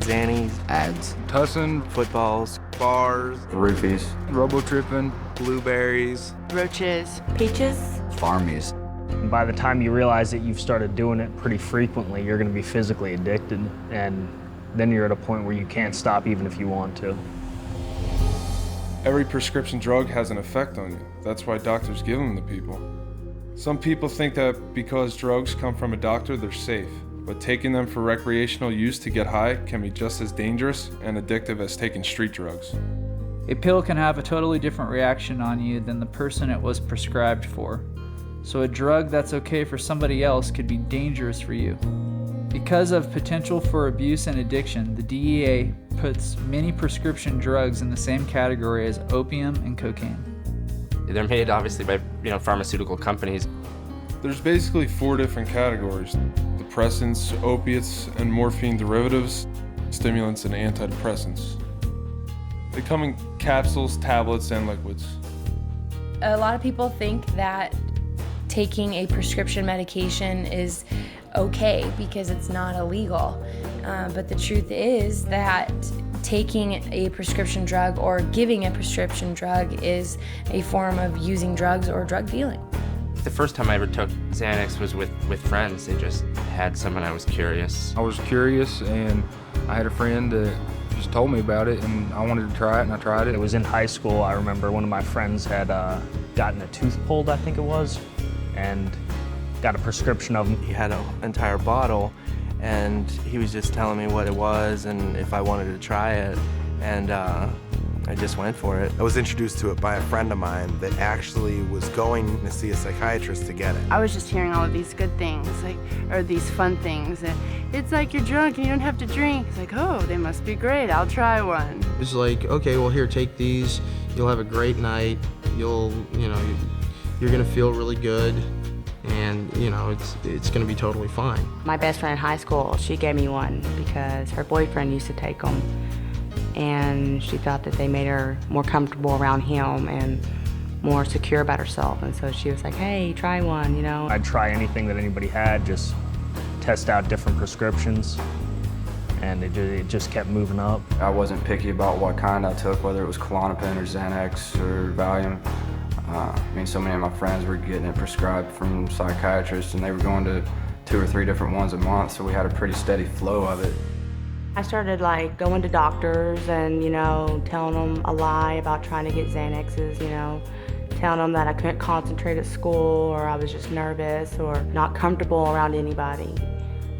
Xannies, ads, tussin, footballs, bars, roofies, robo-tripping, blueberries, roaches, peaches, farmies. By the time you realize that you've started doing it pretty frequently, you're going to be physically addicted, and then you're at a point where you can't stop even if you want to. Every prescription drug has an effect on you. That's why doctors give them to people. Some people think that because drugs come from a doctor, they're safe. But taking them for recreational use to get high can be just as dangerous and addictive as taking street drugs. A pill can have a totally different reaction on you than the person it was prescribed for. So a drug that's okay for somebody else could be dangerous for you. Because of potential for abuse and addiction, the DEA puts many prescription drugs in the same category as opium and cocaine. They're made obviously by pharmaceutical companies. There's basically 4 different categories: depressants, opiates, and morphine derivatives, stimulants, and antidepressants. They come in capsules, tablets, and liquids. A lot of people think that taking a prescription medication is okay because it's not illegal. But the truth is that taking a prescription drug or giving a prescription drug is a form of using drugs or drug dealing. The first time I ever took Xanax was with friends. They just had some and I was curious. I was curious, and I had a friend that just told me about it, and I wanted to try it, and I tried it. It was in high school. I remember one of my friends had gotten a tooth pulled, I think it was, and got a prescription of them. He had an entire bottle, and he was just telling me what it was and if I wanted to try it, and I just went for it. I was introduced to it by a friend of mine that actually was going to see a psychiatrist to get it. I was just hearing all of these good things, or these fun things. And it's like you're drunk and you don't have to drink. It's like, oh, they must be great. I'll try one. It's like, okay, well, here, take these. You'll have a great night. You're gonna feel really good. And, it's gonna be totally fine. My best friend in high school, she gave me one because her boyfriend used to take them. And she thought that they made her more comfortable around him and more secure about herself. And so she was like, hey, try one, I'd try anything that anybody had, just test out different prescriptions, and it just kept moving up. I wasn't picky about what kind I took, whether it was Klonopin or Xanax or Valium. So many of my friends were getting it prescribed from psychiatrists, and they were going to 2 or 3 different ones a month, so we had a pretty steady flow of it. I started going to doctors and, telling them a lie about trying to get Xanaxes, telling them that I couldn't concentrate at school, or I was just nervous or not comfortable around anybody.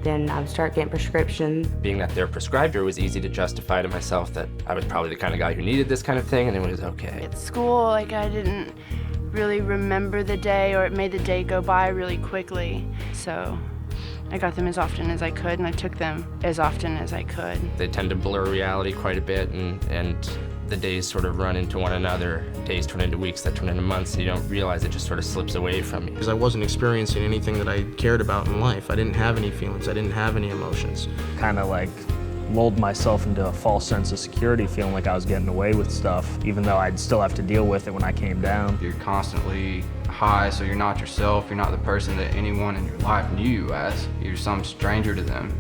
Then I would start getting prescriptions. Being that they're prescribed, it was easy to justify to myself that I was probably the kind of guy who needed this kind of thing, and it was okay. At school, I didn't really remember the day, or it made the day go by really quickly. So I got them as often as I could, and I took them as often as I could. They tend to blur reality quite a bit, and the days sort of run into one another. Days turn into weeks, that turn into months, and you don't realize it just sort of slips away from you. Because I wasn't experiencing anything that I cared about in life. I didn't have any feelings. I didn't have any emotions. Kind of lulled myself into a false sense of security, feeling like I was getting away with stuff, even though I'd still have to deal with it when I came down. You're constantly high, so you're not yourself. You're not the person that anyone in your life knew you as. You're some stranger to them,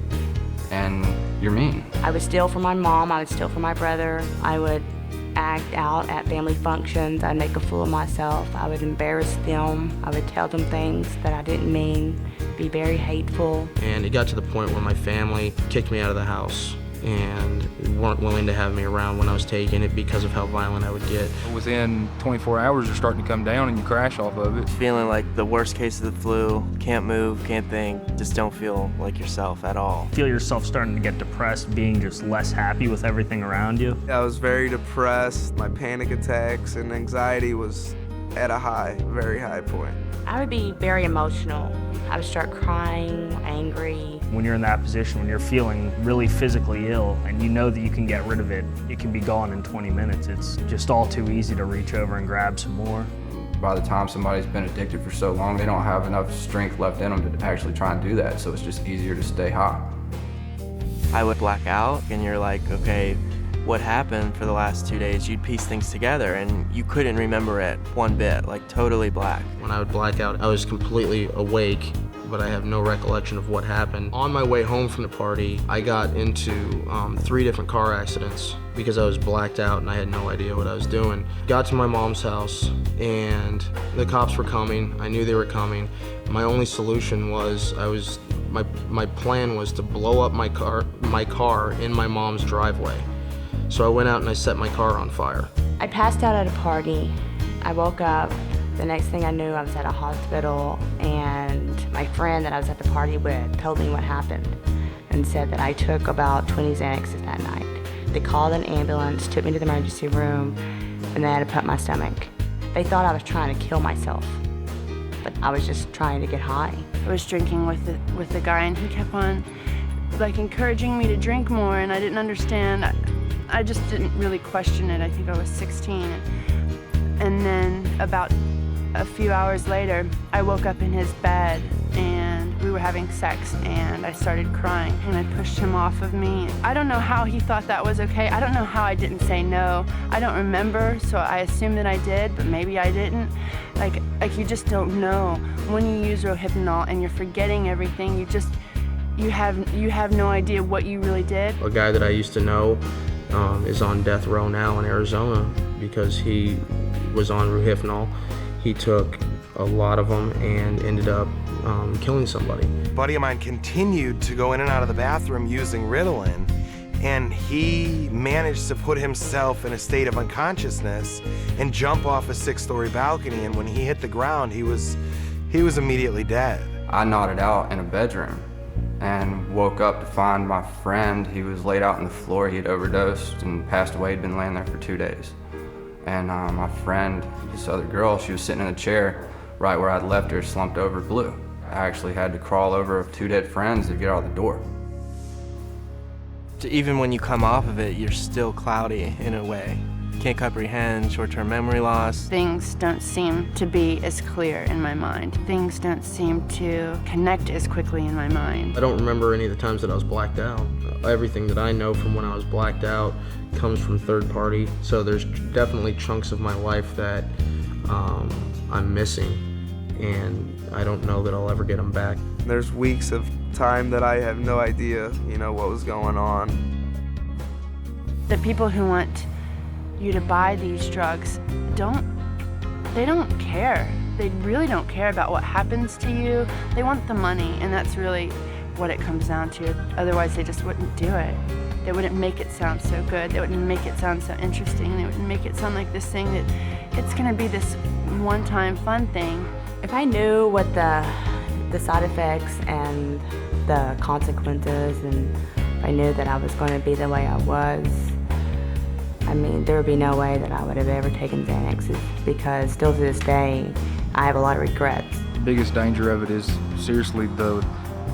and you're mean. I would steal from my mom, I would steal from my brother, I would act out at family functions, I'd make a fool of myself, I would embarrass them, I would tell them things that I didn't mean, be very hateful. And it got to the point where my family kicked me out of the house and weren't willing to have me around when I was taking it because of how violent I would get. Within 24 hours, you're starting to come down and you crash off of it. Feeling like the worst case of the flu, can't move, can't think, just don't feel like yourself at all. Feel yourself starting to get depressed, being just less happy with everything around you. I was very depressed. My panic attacks and anxiety was at a very high point. I would be very emotional. I would start crying, angry. When you're in that position, when you're feeling really physically ill and you know that you can get rid of it, it can be gone in 20 minutes. It's just all too easy to reach over and grab some more. By the time somebody's been addicted for so long, they don't have enough strength left in them to actually try and do that, so it's just easier to stay high. I would black out, and you're like, okay, what happened for the last 2 days? You'd piece things together, and you couldn't remember it one bit, totally black. When I would black out, I was completely awake, but I have no recollection of what happened. On my way home from the party, I got into 3 different car accidents because I was blacked out and I had no idea what I was doing. Got to my mom's house and the cops were coming. I knew they were coming. My only solution was my plan was to blow up my car in my mom's driveway. So I went out and I set my car on fire. I passed out at a party. I woke up. The next thing I knew, I was at a hospital, and my friend that I was at the party with told me what happened and said that I took about 20 Xanaxes that night. They called an ambulance, took me to the emergency room, and they had to pump my stomach. They thought I was trying to kill myself, but I was just trying to get high. I was drinking with the guy, and he kept on encouraging me to drink more, and I didn't understand. I just didn't really question it. I think I was 16. And then about a few hours later, I woke up in his bed and we were having sex and I started crying and I pushed him off of me. I don't know how he thought that was okay. I don't know how I didn't say no. I don't remember, so I assume that I did, but maybe I didn't. Like you just don't know. When you use Rohypnol and you're forgetting everything, you have no idea what you really did. A guy that I used to know is on death row now in Arizona because he was on Rohypnol. He took a lot of them and ended up killing somebody. A buddy of mine continued to go in and out of the bathroom using Ritalin, and he managed to put himself in a state of unconsciousness and jump off a 6-story balcony, and when he hit the ground, he was immediately dead. I nodded out in a bedroom and woke up to find my friend. He was laid out on the floor. He had overdosed and passed away. He'd been laying there for 2 days. And my friend, this other girl, she was sitting in a chair right where I'd left her, slumped over, blue. I actually had to crawl over 2 dead friends to get out the door. Even when you come off of it, you're still cloudy in a way. Can't comprehend, short-term memory loss. Things don't seem to be as clear in my mind. Things don't seem to connect as quickly in my mind. I don't remember any of the times that I was blacked out. Everything that I know from when I was blacked out comes from third party, so there's definitely chunks of my life that I'm missing, and I don't know that I'll ever get them back. There's weeks of time that I have no idea, what was going on. The people who want you to buy these drugs don't care. They really don't care about what happens to you. They want the money, and that's really what it comes down to. Otherwise, they just wouldn't do it. They wouldn't make it sound so good. They wouldn't make it sound so interesting. They wouldn't make it sound like this thing that it's gonna be this one-time fun thing. If I knew what the side effects and the consequences, and if I knew that I was going to be the way I was, there would be no way that I would have ever taken Xanaxes, because still to this day, I have a lot of regrets. The biggest danger of it is seriously the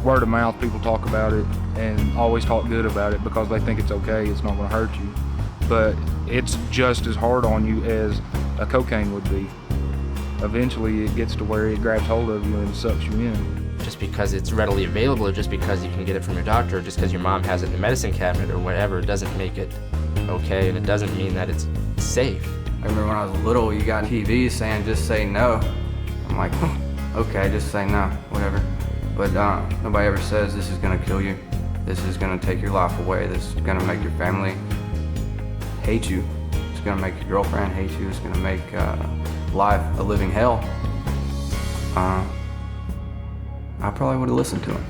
word of mouth. People talk about it and always talk good about it because they think it's okay, it's not going to hurt you. But it's just as hard on you as a cocaine would be. Eventually it gets to where it grabs hold of you and sucks you in. Just because it's readily available, or just because you can get it from your doctor, or just because your mom has it in the medicine cabinet or whatever, doesn't make it okay, and it doesn't mean that it's safe. I remember when I was little, you got TV saying just say no. I'm like, okay, just say no, whatever. But nobody ever says this is gonna kill you. This is gonna take your life away. This is gonna make your family hate you. It's gonna make your girlfriend hate you. It's gonna make life a living hell. I probably would have listened to him.